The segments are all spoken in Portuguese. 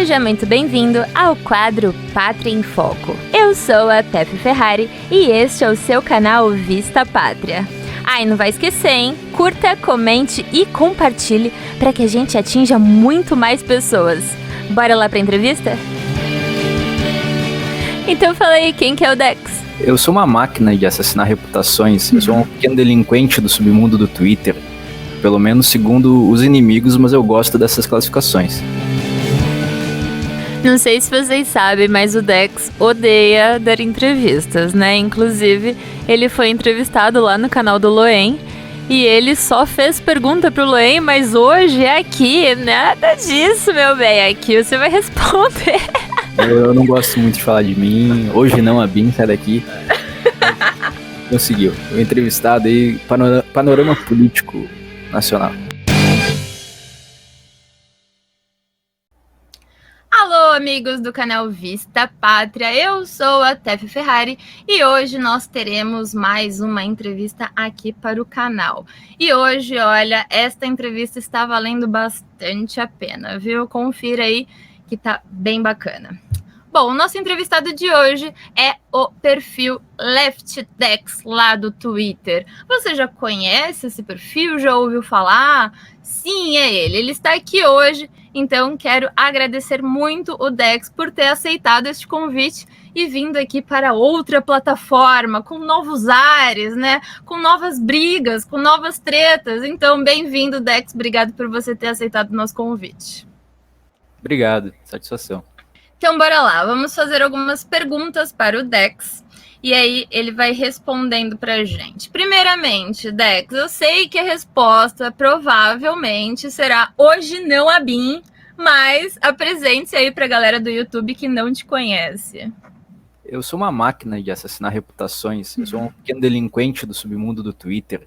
Seja muito bem-vindo ao quadro Pátria em Foco. Eu sou a Pepe Ferrari e este é o seu canal Vista Pátria. E não vai esquecer, hein? Curta, comente e compartilhe para que a gente atinja muito mais pessoas. Bora lá pra entrevista? Então fala aí, quem que é o Dex? Eu sou uma máquina de assassinar reputações. Eu sou um pequeno delinquente do submundo do Twitter. Pelo menos segundo os inimigos, mas eu gosto dessas classificações. Não sei se vocês sabem, mas o Dex odeia dar entrevistas, né? Inclusive, ele foi entrevistado lá no canal do Loen e ele só fez pergunta pro Loen, mas hoje é aqui, nada disso, meu bem. Aqui você vai responder. Eu não gosto muito de falar de mim. Hoje não, a Bin, sai daqui. Conseguiu. O entrevistado aí, panorama político nacional. Alô, amigos do canal Vista Pátria, eu sou a Pepe Ferrari e hoje nós teremos mais uma entrevista aqui para o canal. E hoje, olha, esta entrevista está valendo bastante a pena, viu? Confira aí que tá bem bacana. Bom, o nosso entrevistado de hoje é o perfil LeftDex lá do Twitter. Você já conhece esse perfil? Já ouviu falar? Sim, é ele. Ele está aqui hoje, então quero agradecer muito o Dex por ter aceitado este convite e vindo aqui para outra plataforma, com novos ares, né? Com novas brigas, com novas tretas. Então, bem-vindo, Dex. Obrigado por você ter aceitado o nosso convite. Obrigado, satisfação. Então, bora lá. Vamos fazer algumas perguntas para o Dex. E aí, ele vai respondendo para a gente. Primeiramente, Dex, eu sei que a resposta provavelmente será hoje não a Bin, mas apresente-se aí para a galera do YouTube que não te conhece. Eu sou uma máquina de assassinar reputações. Eu sou um pequeno delinquente do submundo do Twitter.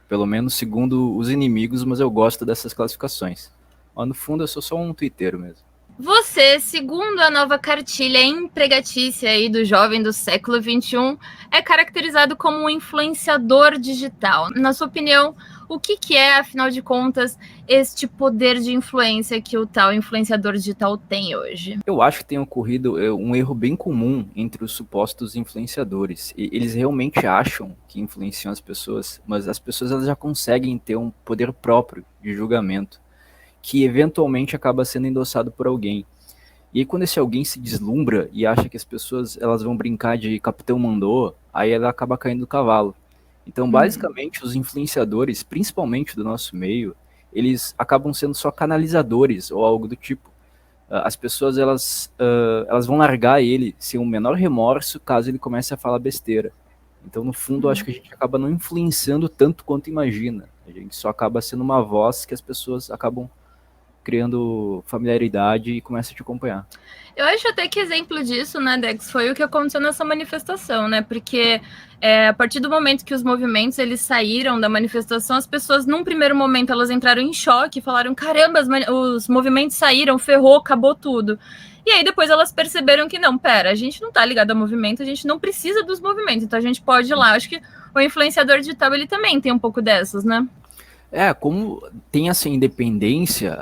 Pelo menos segundo os inimigos, mas eu gosto dessas classificações. Mas no fundo, eu sou só um twitteiro mesmo. Você, segundo a nova cartilha empregatícia aí do jovem do século XXI, é caracterizado como um influenciador digital. Na sua opinião, o que é, afinal de contas, este poder de influência que o tal influenciador digital tem hoje? Eu acho que tem ocorrido um erro bem comum entre os supostos influenciadores. Eles realmente acham que influenciam as pessoas, mas as pessoas elas já conseguem ter um poder próprio de julgamento, que eventualmente acaba sendo endossado por alguém. E aí quando esse alguém se deslumbra e acha que as pessoas elas vão brincar de Capitão Mandou, aí ela acaba caindo do cavalo. Então, basicamente, os influenciadores, principalmente do nosso meio, eles acabam sendo só canalizadores ou algo do tipo. As pessoas elas vão largar ele sem o menor remorso caso ele comece a falar besteira. Então, no fundo, eu acho que a gente acaba não influenciando tanto quanto imagina. A gente só acaba sendo uma voz que as pessoas acabam criando familiaridade e começa a te acompanhar. Eu acho até que exemplo disso, né, Dex, foi o que aconteceu nessa manifestação, né, porque a partir do momento que os movimentos eles saíram da manifestação, as pessoas, num primeiro momento, elas entraram em choque, falaram, caramba, os movimentos saíram, ferrou, acabou tudo. E aí depois elas perceberam que não, pera, a gente não tá ligado ao movimento, a gente não precisa dos movimentos, então a gente pode ir lá. Acho que o influenciador digital, ele também tem um pouco dessas, né? Como tem essa independência,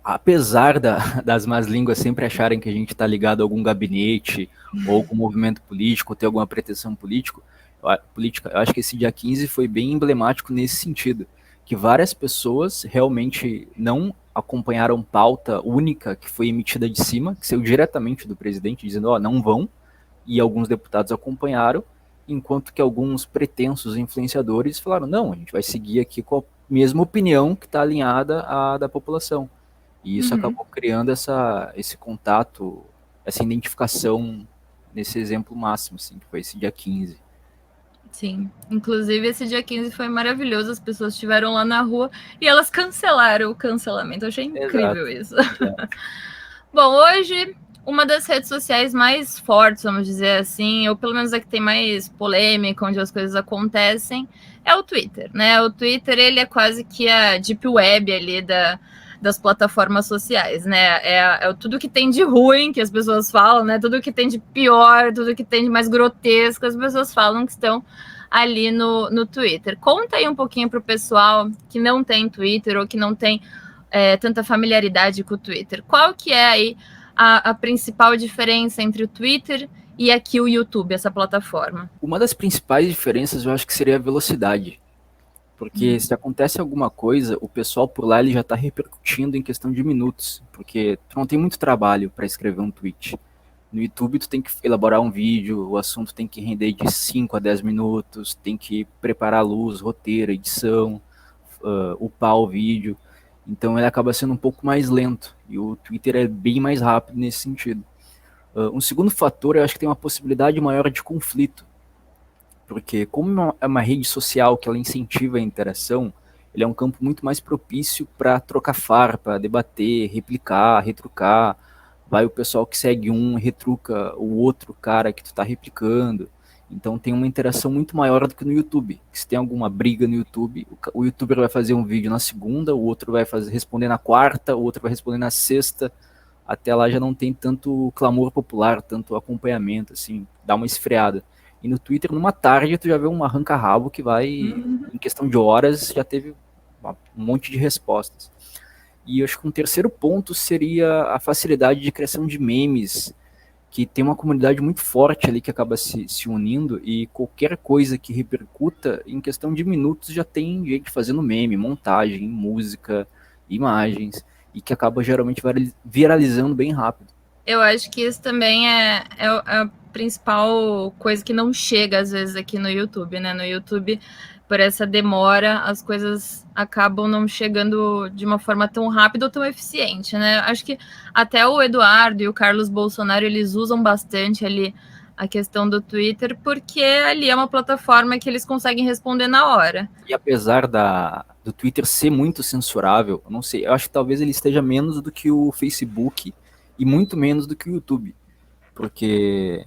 apesar das más línguas sempre acharem que a gente está ligado a algum gabinete ou com movimento político, ou ter alguma pretensão política, eu acho que esse dia 15 foi bem emblemático nesse sentido, que várias pessoas realmente não acompanharam pauta única que foi emitida de cima, que saiu diretamente do presidente, dizendo, não vão, e alguns deputados acompanharam, enquanto que alguns pretensos influenciadores falaram, não, a gente vai seguir aqui com a mesma opinião que está alinhada à da população. E isso acabou criando esse contato, essa identificação nesse exemplo máximo, assim, que foi esse dia 15. Sim, inclusive esse dia 15 foi maravilhoso, as pessoas estiveram lá na rua e elas cancelaram o cancelamento, eu achei incrível. Exato. Isso. Bom, hoje uma das redes sociais mais fortes, vamos dizer assim, ou pelo menos a que tem mais polêmica, onde as coisas acontecem, é o Twitter, né? O Twitter, ele é quase que a deep web ali das plataformas sociais, né? É tudo que tem de ruim que as pessoas falam, né? Tudo que tem de pior, tudo que tem de mais grotesco, as pessoas falam que estão ali no Twitter. Conta aí um pouquinho para o pessoal que não tem Twitter ou que não tem tanta familiaridade com o Twitter. Qual que é aí a principal diferença entre o Twitter e aqui o YouTube, essa plataforma? Uma das principais diferenças eu acho que seria a velocidade. Porque se acontece alguma coisa, o pessoal por lá ele já está repercutindo em questão de minutos. Porque tu não tem muito trabalho para escrever um tweet. No YouTube tu tem que elaborar um vídeo, o assunto tem que render de 5 a 10 minutos, tem que preparar a luz, roteiro, edição, upar o vídeo. Então ele acaba sendo um pouco mais lento. E o Twitter é bem mais rápido nesse sentido. Um segundo fator, eu acho que tem uma possibilidade maior de conflito. Porque como é uma rede social que ela incentiva a interação, ele é um campo muito mais propício para trocar farpa, debater, replicar, retrucar. Vai o pessoal que segue um, retruca o outro cara que tu está replicando. Então tem uma interação muito maior do que no YouTube. Se tem alguma briga no YouTube, o youtuber vai fazer um vídeo na segunda, o outro vai responder na quarta, o outro vai responder na sexta. Até lá já não tem tanto clamor popular, tanto acompanhamento, assim, dá uma esfriada. E no Twitter, numa tarde, tu já vê um arranca-rabo que vai, em questão de horas, já teve um monte de respostas. E eu acho que um terceiro ponto seria a facilidade de criação de memes, que tem uma comunidade muito forte ali que acaba se unindo, e qualquer coisa que repercuta, em questão de minutos já tem gente fazendo meme, montagem, música, imagens, e que acaba geralmente viralizando bem rápido. Eu acho que isso também é a principal coisa que não chega, às vezes, aqui no YouTube, né? No YouTube, por essa demora, as coisas acabam não chegando de uma forma tão rápida ou tão eficiente, né? Acho que até o Eduardo e o Carlos Bolsonaro, eles usam bastante ali a questão do Twitter, porque ali é uma plataforma que eles conseguem responder na hora. E apesar do Twitter ser muito censurável, eu não sei, eu acho que talvez ele esteja menos do que o Facebook e muito menos do que o YouTube. Porque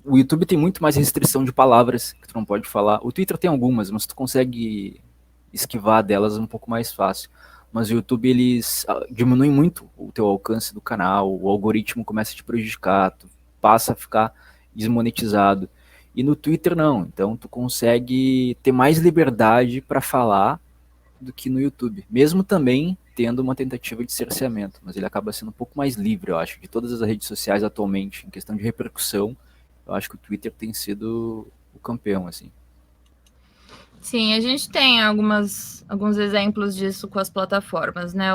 o YouTube tem muito mais restrição de palavras que tu não pode falar. O Twitter tem algumas, mas tu consegue esquivar delas um pouco mais fácil. Mas o YouTube, eles diminuem muito o teu alcance do canal, o algoritmo começa a te prejudicar, tu passa a ficar desmonetizado. E no Twitter não, então tu consegue ter mais liberdade para falar do que no YouTube, mesmo também tendo uma tentativa de cerceamento, mas ele acaba sendo um pouco mais livre, eu acho, de todas as redes sociais atualmente, em questão de repercussão, eu acho que o Twitter tem sido o campeão, assim. Sim, a gente tem alguns exemplos disso com as plataformas, né?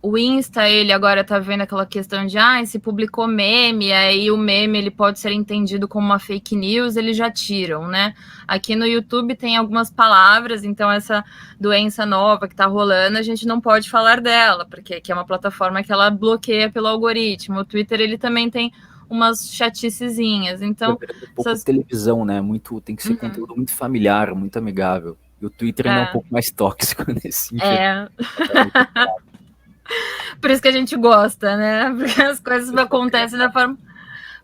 O Insta, ele agora tá vendo aquela questão de se publicou meme, aí o meme ele pode ser entendido como uma fake news, eles já tiram, né? Aqui no YouTube tem algumas palavras, então essa doença nova que tá rolando, a gente não pode falar dela, porque aqui é uma plataforma que ela bloqueia pelo algoritmo. O Twitter, ele também tem umas chaticezinhas, então... Um pouco de televisão, né? Tem que ser conteúdo muito familiar, muito amigável. E o Twitter ainda é um pouco mais tóxico nesse sentido. Por isso que a gente gosta, né? Porque as coisas acontecem da forma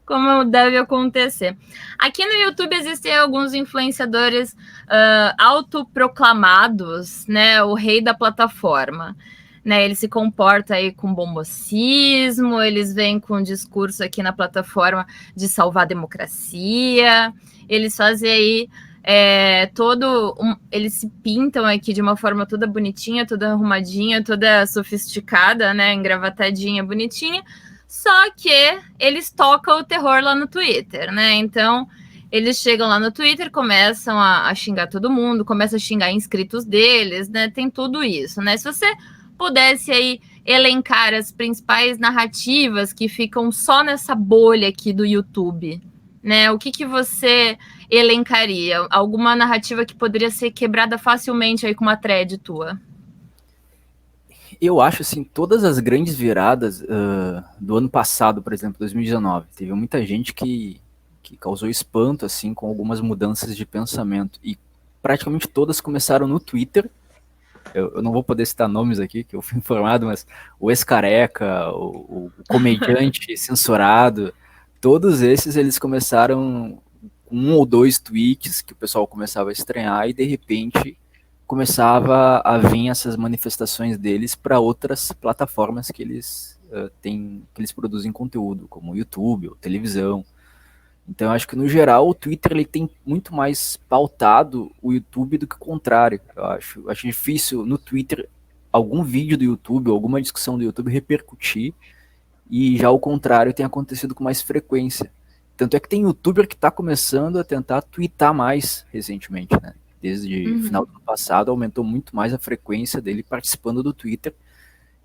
como deve acontecer. Aqui no YouTube existem alguns influenciadores autoproclamados, né? O rei da plataforma. Né, ele se comporta aí com bom mocismo, eles vêm com um discurso aqui na plataforma de salvar a democracia, eles fazem aí eles se pintam aqui de uma forma toda bonitinha, toda arrumadinha, toda sofisticada, né, engravatadinha, bonitinha, só que eles tocam o terror lá no Twitter, né, então eles chegam lá no Twitter, começam a xingar todo mundo, começam a xingar inscritos deles, né, tem tudo isso, né, se você pudesse aí elencar as principais narrativas que ficam só nessa bolha aqui do YouTube, né? O que você elencaria? Alguma narrativa que poderia ser quebrada facilmente aí com uma thread tua? Eu acho, assim, todas as grandes viradas do ano passado, por exemplo, 2019, teve muita gente que causou espanto, assim, com algumas mudanças de pensamento. E praticamente todas começaram no Twitter. Eu não vou poder citar nomes aqui, que eu fui informado, mas o ex-careca, o comediante censurado, todos esses eles começaram com um ou dois tweets que o pessoal começava a estranhar e de repente começava a vir essas manifestações deles para outras plataformas que eles que eles produzem conteúdo, como YouTube ou televisão. Então, eu acho que, no geral, o Twitter ele tem muito mais pautado o YouTube do que o contrário. Eu acho difícil, no Twitter, algum vídeo do YouTube, alguma discussão do YouTube repercutir, e já o contrário tem acontecido com mais frequência. Tanto é que tem youtuber que está começando a tentar twittar mais recentemente, né? Desde o final do ano passado aumentou muito mais a frequência dele participando do Twitter.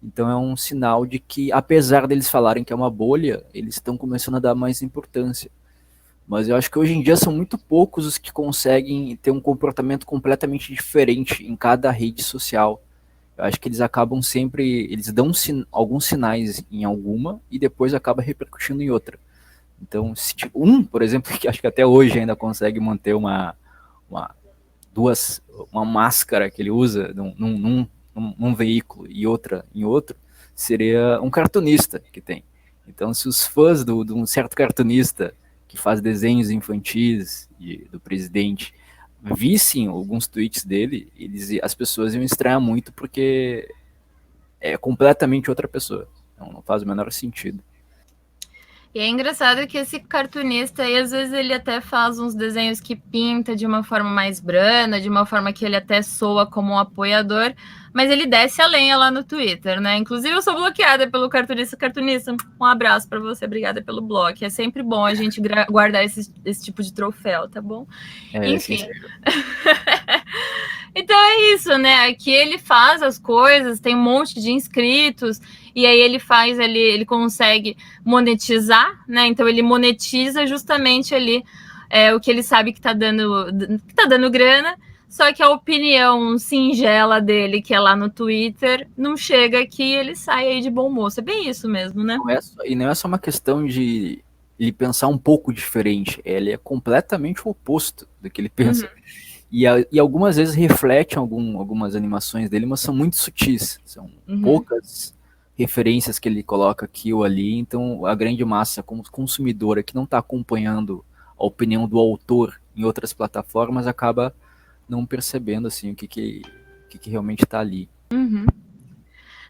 Então é um sinal de que, apesar deles falarem que é uma bolha, eles estão começando a dar mais importância. Mas eu acho que hoje em dia são muito poucos os que conseguem ter um comportamento completamente diferente em cada rede social. Eu acho que eles acabam sempre, eles dão alguns sinais em alguma e depois acaba repercutindo em outra. Então, se por exemplo, que acho que até hoje ainda consegue manter uma máscara que ele usa num veículo e outra em outro, seria um cartunista que tem. Então, se os fãs de um certo cartunista que faz desenhos infantis do presidente vissem alguns tweets dele, as pessoas iam estranhar muito porque é completamente outra pessoa. Então, não faz o menor sentido. E é engraçado que esse cartunista aí, às vezes ele até faz uns desenhos que pinta de uma forma mais branda, de uma forma que ele até soa como um apoiador, mas ele desce a lenha lá no Twitter, né? Inclusive eu sou bloqueada pelo cartunista. Cartunista, um abraço para você, obrigada pelo bloco. É sempre bom a gente guardar esse tipo de troféu, tá bom? Enfim. Então é isso, né? Aqui ele faz as coisas, tem um monte de inscritos, e aí ele faz ali, ele consegue monetizar, né? Então ele monetiza justamente ali o que ele sabe que tá dando grana, só que a opinião singela dele, que é lá no Twitter, não chega aqui, ele sai aí de bom moço. É bem isso mesmo, né? E não é só uma questão de ele pensar um pouco diferente, ele é completamente o oposto do que ele pensa. E algumas vezes refletem algumas animações dele, mas são muito sutis. São poucas referências que ele coloca aqui ou ali. Então, a grande massa como consumidora que não está acompanhando a opinião do autor em outras plataformas acaba não percebendo assim, o que realmente está ali.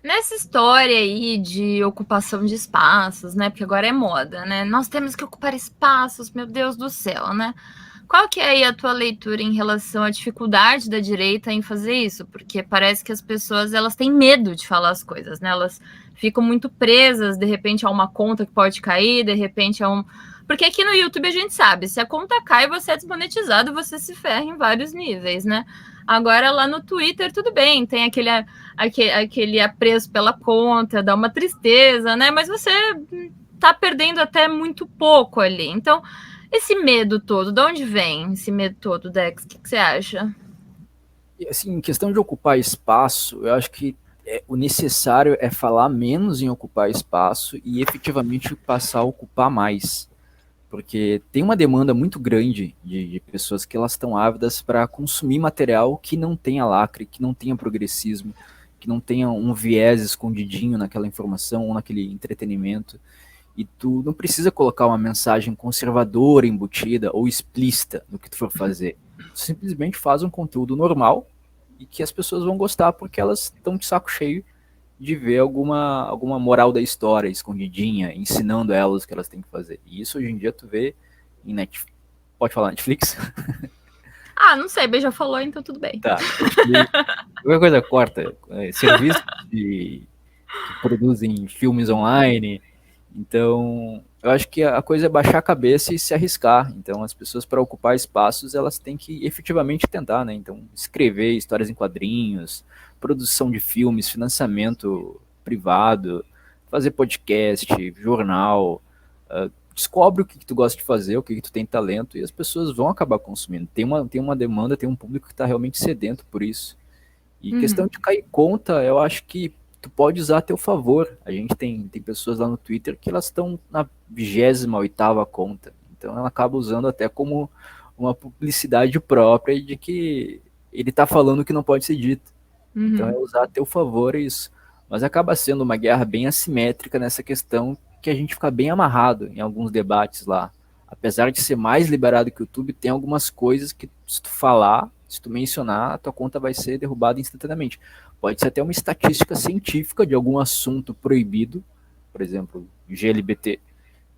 Nessa história aí de ocupação de espaços, né? Porque agora é moda, né? Nós temos que ocupar espaços, meu Deus do céu, né? Qual que é aí a tua leitura em relação à dificuldade da direita em fazer isso? Porque parece que as pessoas elas têm medo de falar as coisas, né? Elas ficam muito presas, de repente, a uma conta que pode cair, de repente a um... Porque aqui no YouTube a gente sabe, se a conta cai, você é desmonetizado, você se ferra em vários níveis, né? Agora lá no Twitter, tudo bem, tem aquele apreço pela conta, dá uma tristeza, né? Mas você tá perdendo até muito pouco ali. Então, esse medo todo, de onde vem esse medo todo, Dex? O que você acha? E, assim, em questão de ocupar espaço, eu acho que o necessário é falar menos em ocupar espaço e efetivamente passar a ocupar mais. Porque tem uma demanda muito grande de pessoas que elas estão ávidas para consumir material que não tenha lacre, que não tenha progressismo, que não tenha um viés escondidinho naquela informação ou naquele entretenimento. E tu não precisa colocar uma mensagem conservadora embutida ou explícita no que tu for fazer. Tu simplesmente faz um conteúdo normal e que as pessoas vão gostar porque elas estão de saco cheio de ver alguma moral da história escondidinha, ensinando elas o que elas têm que fazer. E isso hoje em dia tu vê em Netflix. Pode falar Netflix? Ah, não sei, Bê já falou, então tudo bem. Tá. Qualquer coisa corta. Serviços que produzem filmes online. Então, eu acho que a coisa é baixar a cabeça e se arriscar. Então, as pessoas, para ocupar espaços, elas têm que efetivamente tentar, né? Então, escrever histórias em quadrinhos, produção de filmes, financiamento privado, fazer podcast, jornal. Descobre o que tu gosta de fazer, o que tu tem talento, e as pessoas vão acabar consumindo. Tem uma demanda, tem um público que está realmente sedento por isso. E questão de cair conta, eu acho que tu pode usar a teu favor. A gente tem pessoas lá no Twitter que elas estão na 28ª conta. Então ela acaba usando até como uma publicidade própria de que ele está falando o que não pode ser dito. Então é usar a teu favor isso. Mas acaba sendo uma guerra bem assimétrica nessa questão que a gente fica bem amarrado em alguns debates lá. Apesar de ser mais liberado que o YouTube, tem algumas coisas que se tu falar, se tu mencionar, a tua conta vai ser derrubada instantaneamente. Pode ser até uma estatística científica de algum assunto proibido, por exemplo, GLBT.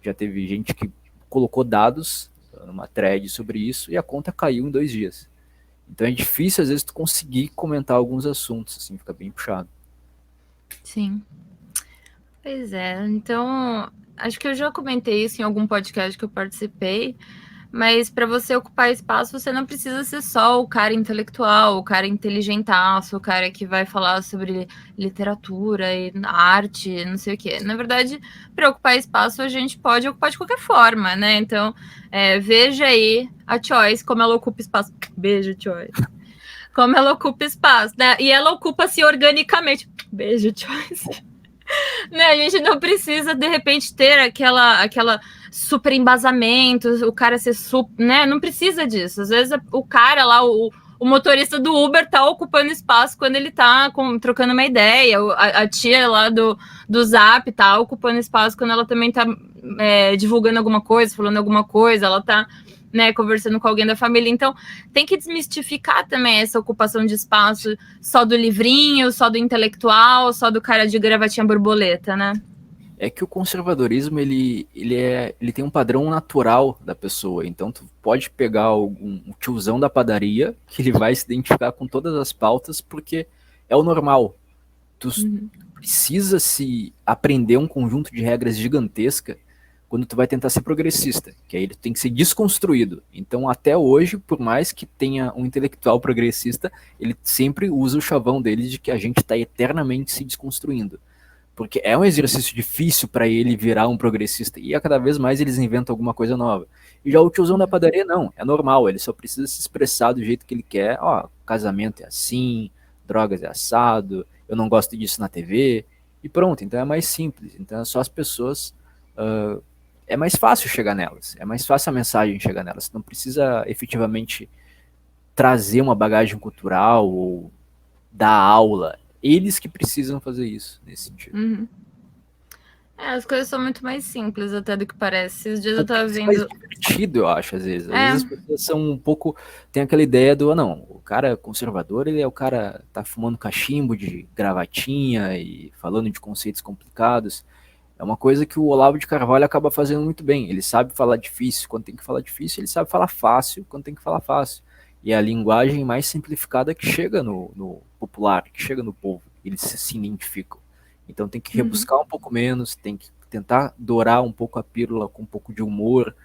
Já teve gente que colocou dados numa thread sobre isso e a conta caiu em 2 dias. Então é difícil, às vezes, tu conseguir comentar alguns assuntos, assim, fica bem puxado. Sim. Pois é, então, acho que eu já comentei isso em algum podcast que eu participei, mas para você ocupar espaço, você não precisa ser só o cara intelectual, o cara inteligentaço, o cara que vai falar sobre literatura e arte, não sei o quê. Na verdade, para ocupar espaço, a gente pode ocupar de qualquer forma, né? Então, veja aí a Choice, como ela ocupa espaço. Beijo, Choice. Como ela ocupa espaço, né? E ela ocupa-se organicamente. Beijo, Choice. Né, a gente não precisa, de repente, ter aquela super embasamento, o cara ser super, né? Não precisa disso. Às vezes o cara lá, o motorista do Uber tá ocupando espaço quando ele tá trocando uma ideia. A tia lá do Zap tá ocupando espaço quando ela também tá divulgando alguma coisa, falando alguma coisa, ela tá, né, conversando com alguém da família. Então, tem que desmistificar também essa ocupação de espaço só do livrinho, só do intelectual, só do cara de gravatinha borboleta, né? É que o conservadorismo, ele tem um padrão natural da pessoa. Então, tu pode pegar um tiozão da padaria, que ele vai se identificar com todas as pautas, porque é o normal. Tu precisa se aprender um conjunto de regras gigantesca quando tu vai tentar ser progressista, que aí ele tem que ser desconstruído. Então, até hoje, por mais que tenha um intelectual progressista, ele sempre usa o chavão dele de que a gente está eternamente se desconstruindo. Porque é um exercício difícil para ele virar um progressista, e a cada vez mais eles inventam alguma coisa nova. E já o tiozão da padaria, não, é normal, ele só precisa se expressar do jeito que ele quer. Ó, casamento é assim, drogas é assado, eu não gosto disso na TV, e pronto, então é mais simples. Então é só as pessoas. É mais fácil chegar nelas, é mais fácil a mensagem chegar nelas. Não precisa efetivamente trazer uma bagagem cultural ou dar aula. Eles que precisam fazer isso, nesse sentido. As coisas são muito mais simples até do que parece. Esses dias eu Porque tava isso é mais vendo. divertido, eu acho, às vezes. Às vezes as pessoas são um pouco. Tem aquela ideia do, não, o cara conservador, ele é o cara tá fumando cachimbo de gravatinha e falando de conceitos complicados. É uma coisa que o Olavo de Carvalho acaba fazendo muito bem. Ele sabe falar difícil quando tem que falar difícil, ele sabe falar fácil quando tem que falar fácil. E é a linguagem mais simplificada que chega no popular, que chega no povo. Eles se identificam. Então tem que rebuscar um pouco menos, tem que tentar dourar um pouco a pílula com um pouco de humor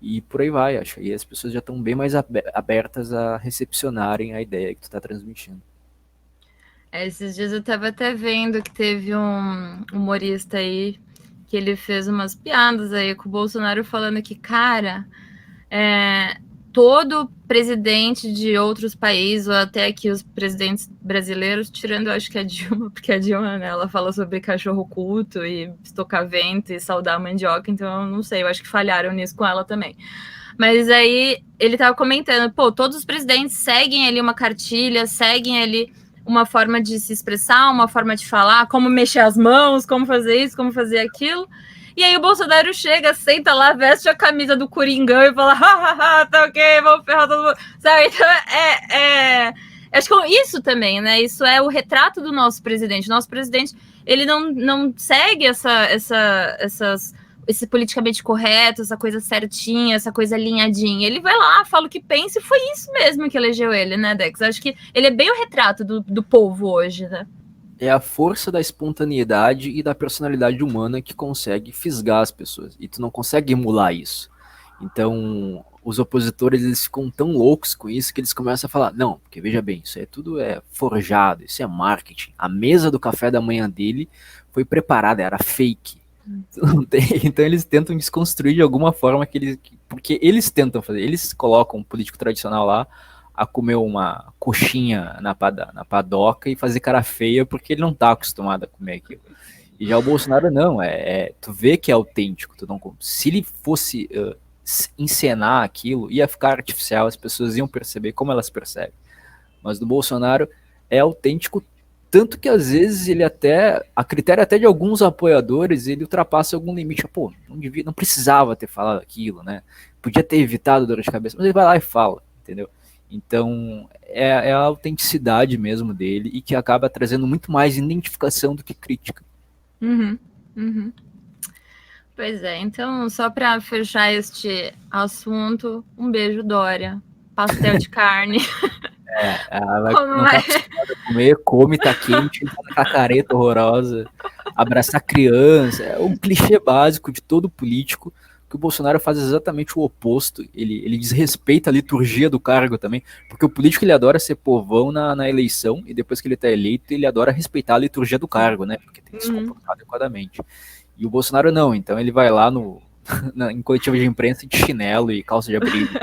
e por aí vai, acho. E as pessoas já estão bem mais abertas a recepcionarem a ideia que tu está transmitindo. Esses dias eu tava até vendo que teve um humorista aí que ele fez umas piadas aí com o Bolsonaro falando que, cara, todo presidente de outros países, ou até aqui os presidentes brasileiros, tirando eu acho que a Dilma, porque a Dilma, né, ela fala sobre cachorro culto e estocar vento e saudar a mandioca, então eu não sei, eu acho que falharam nisso com ela também. Mas aí ele tava comentando, pô, todos os presidentes seguem ali uma cartilha, seguem ali uma forma de se expressar, uma forma de falar, como mexer as mãos, como fazer isso, como fazer aquilo. E aí o Bolsonaro chega, senta lá, veste a camisa do Coringão e fala, hahaha, tá ok, vamos ferrar todo mundo. Sabe? Então acho que isso também, né? Isso é o retrato do nosso presidente. Nosso presidente, ele não segue esse politicamente correto, essa coisa certinha, essa coisa alinhadinha. Ele vai lá, fala o que pensa e foi isso mesmo que elegeu ele, né, Dex? Acho que ele é bem o retrato do povo hoje, né? É a força da espontaneidade e da personalidade humana que consegue fisgar as pessoas. E tu não consegue emular isso. Então, os opositores, eles ficam tão loucos com isso que eles começam a falar, não, porque veja bem, isso é tudo forjado, isso é marketing. A mesa do café da manhã dele foi preparada, era fake. Então eles tentam desconstruir de alguma forma porque eles tentam fazer, eles colocam um político tradicional lá a comer uma coxinha na padoca e fazer cara feia porque ele não tá acostumado a comer aquilo. E já o Bolsonaro não, tu vê que é autêntico, se ele fosse encenar aquilo, ia ficar artificial, as pessoas iam perceber como elas percebem. Mas do Bolsonaro é autêntico, tanto que às vezes ele a critério até de alguns apoiadores, ele ultrapassa algum limite. Pô, não precisava ter falado aquilo, né? Podia ter evitado dor de cabeça, mas ele vai lá e fala, entendeu? Então, é a autenticidade mesmo dele e que acaba trazendo muito mais identificação do que crítica. Pois é, então, só para fechar este assunto, um beijo, Dória. Pastel de carne. Ela Como não tá é? Comer, come, tá quente, tá com a careta horrorosa, abraçar criança, é um clichê básico de todo político, que o Bolsonaro faz exatamente o oposto, ele desrespeita a liturgia do cargo também, porque o político ele adora ser povão na eleição, e depois que ele tá eleito, ele adora respeitar a liturgia do cargo, né, porque tem que se comportar adequadamente. E o Bolsonaro não, então ele vai lá em coletiva de imprensa de chinelo e calça de abrigo.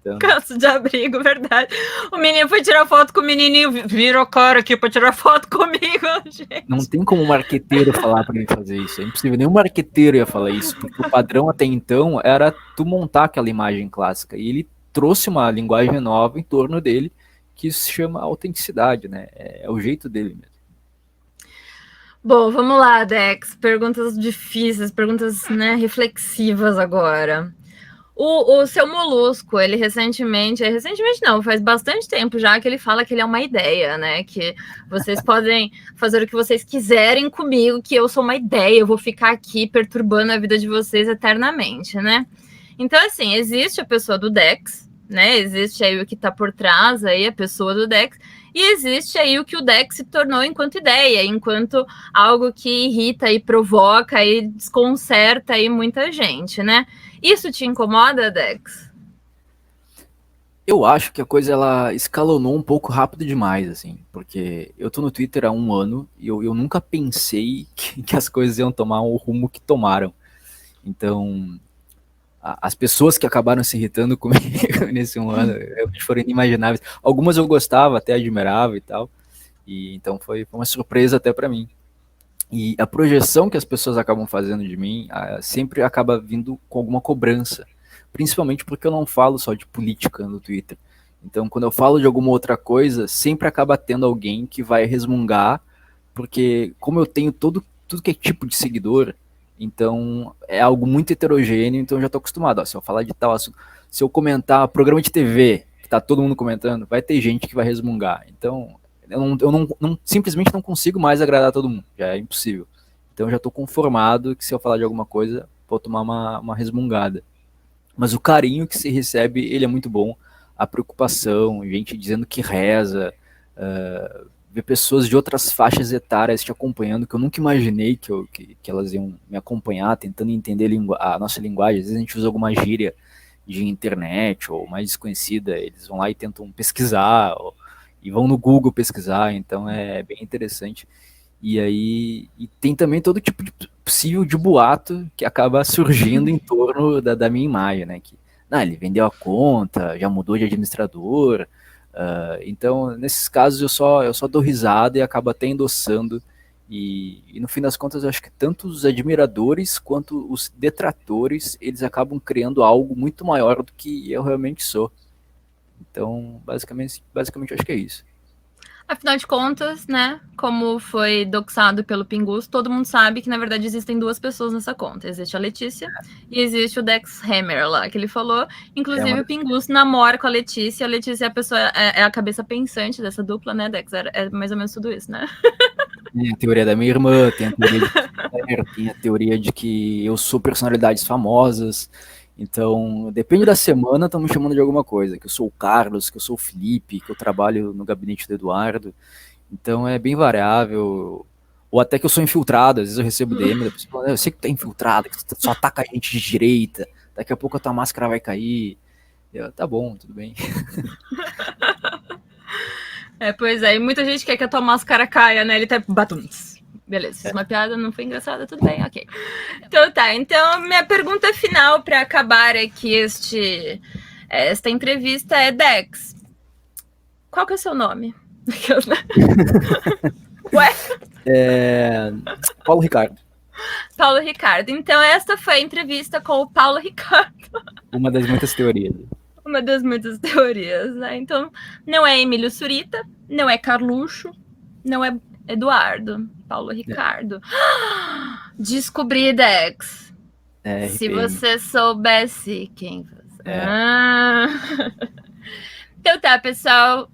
Então, calça de abrigo, verdade. O menino foi tirar foto com o menininho, virou cara aqui pra tirar foto comigo, gente. Não tem como o marqueteiro falar pra ele fazer isso, é impossível, nenhum marqueteiro ia falar isso, porque o padrão até então era tu montar aquela imagem clássica, e ele trouxe uma linguagem nova em torno dele, que se chama autenticidade, né, é o jeito dele mesmo. Bom, vamos lá, Dex, perguntas difíceis, perguntas, né, reflexivas agora. O seu Molusco, ele recentemente não, faz bastante tempo já que ele fala que ele é uma ideia, né? Que vocês podem fazer o que vocês quiserem comigo, que eu sou uma ideia, eu vou ficar aqui perturbando a vida de vocês eternamente, né? Então, assim, existe a pessoa do Dex, né? Existe aí o que tá por trás aí, a pessoa do Dex, e existe aí o que o Dex se tornou enquanto ideia, enquanto algo que irrita e provoca e desconcerta aí muita gente, né? Isso te incomoda, Dex? Eu acho que a coisa ela escalonou um pouco rápido demais, assim, porque eu tô no Twitter há 1 ano e eu nunca pensei que as coisas iam tomar o rumo que tomaram. Então, as pessoas que acabaram se irritando comigo nesse 1 ano realmente foram inimagináveis. Algumas eu gostava, até admirava e tal, e então foi uma surpresa até pra mim. E a projeção que as pessoas acabam fazendo de mim sempre acaba vindo com alguma cobrança. Principalmente porque eu não falo só de política no Twitter. Então, quando eu falo de alguma outra coisa, sempre acaba tendo alguém que vai resmungar, porque como eu tenho tudo que é tipo de seguidor, então é algo muito heterogêneo, então eu já estou acostumado. Ó, se eu falar de tal assunto, se eu comentar programa de TV, que tá todo mundo comentando, vai ter gente que vai resmungar. Então, eu simplesmente não consigo mais agradar todo mundo, já é impossível. Então eu já estou conformado que se eu falar de alguma coisa, vou tomar uma resmungada. Mas o carinho que se recebe, ele é muito bom. A preocupação, gente dizendo que reza, ver pessoas de outras faixas etárias te acompanhando, que eu nunca imaginei que elas iam me acompanhar, tentando entender a nossa linguagem. Às vezes a gente usa alguma gíria de internet ou mais desconhecida, eles vão lá e tentam pesquisar, e vão no Google pesquisar, então é bem interessante. E aí e tem também todo tipo de possível de boato que acaba surgindo em torno da minha imagem, né? Que ele vendeu a conta, já mudou de administrador. Então, nesses casos, eu só dou risada e acabo até endossando. E no fim das contas, eu acho que tanto os admiradores quanto os detratores, eles acabam criando algo muito maior do que eu realmente sou. Então, basicamente eu acho que é isso. Afinal de contas, né, como foi doxado pelo Pingus, todo mundo sabe que, na verdade, existem 2 pessoas nessa conta. Existe a Letícia e existe o Dex Hammer lá, que ele falou. Inclusive, o Pingus namora com a Letícia. A Letícia é a pessoa, é a cabeça pensante dessa dupla, né, Dex? É mais ou menos tudo isso, né? Tem a teoria da minha irmã, tem a teoria de que eu sou personalidades famosas. Então, depende da semana, estão me chamando de alguma coisa. Que eu sou o Carlos, que eu sou o Felipe, que eu trabalho no gabinete do Eduardo. Então, é bem variável. Ou até que eu sou infiltrado. Às vezes eu recebo DM da pessoa, eu sei que tu é infiltrado, que tu só ataca a gente de direita. Daqui a pouco a tua máscara vai cair. Tá bom, tudo bem. Pois é, e muita gente quer que a tua máscara caia, né? Ele tá batuns. Beleza, fiz uma piada, não foi engraçada, tudo bem, ok. Então tá, então minha pergunta final para acabar aqui esta entrevista é, Dex, qual que é o seu nome? Ué? Paulo Ricardo. Paulo Ricardo. Então esta foi a entrevista com o Paulo Ricardo. Uma das muitas teorias. Uma das muitas teorias, né? Então, não é Emílio Surita, não é Carluxo, não é Eduardo, Paulo Ricardo. Descobri, Dex. Se você soubesse quem você... Então tá, pessoal,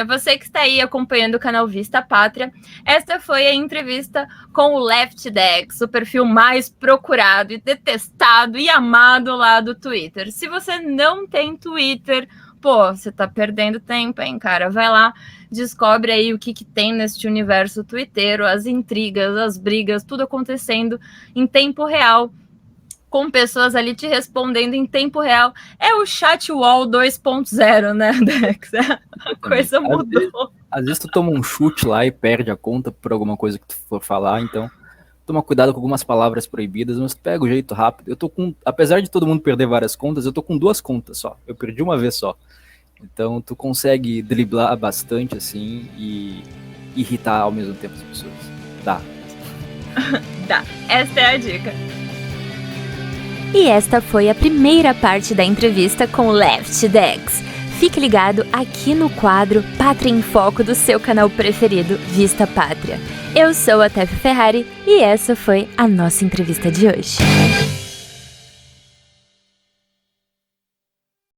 você que está aí acompanhando o canal Vista Pátria, esta foi a entrevista com o Left Dex, o perfil mais procurado e detestado e amado lá do Twitter. Se você não tem Twitter, Pô, você tá perdendo tempo, hein, cara? Vai lá, descobre aí o que tem neste universo twitteiro, as intrigas, as brigas, tudo acontecendo em tempo real, com pessoas ali te respondendo em tempo real. É o chat wall 2.0, né, Dex? A coisa mudou. Às vezes tu toma um chute lá e perde a conta por alguma coisa que tu for falar, então toma cuidado com algumas palavras proibidas, mas pega o jeito rápido. Eu tô com, apesar de todo mundo perder várias contas, eu tô com 2 contas só. Eu perdi uma vez só. Então tu consegue driblar bastante assim e irritar ao mesmo tempo as pessoas. Dá. Dá. Esta é a dica. E esta foi a primeira parte da entrevista com Left Dex. Fique ligado aqui no quadro Pátria em Foco do seu canal preferido, Vista Pátria. Eu sou a Tef Ferrari e essa foi a nossa entrevista de hoje.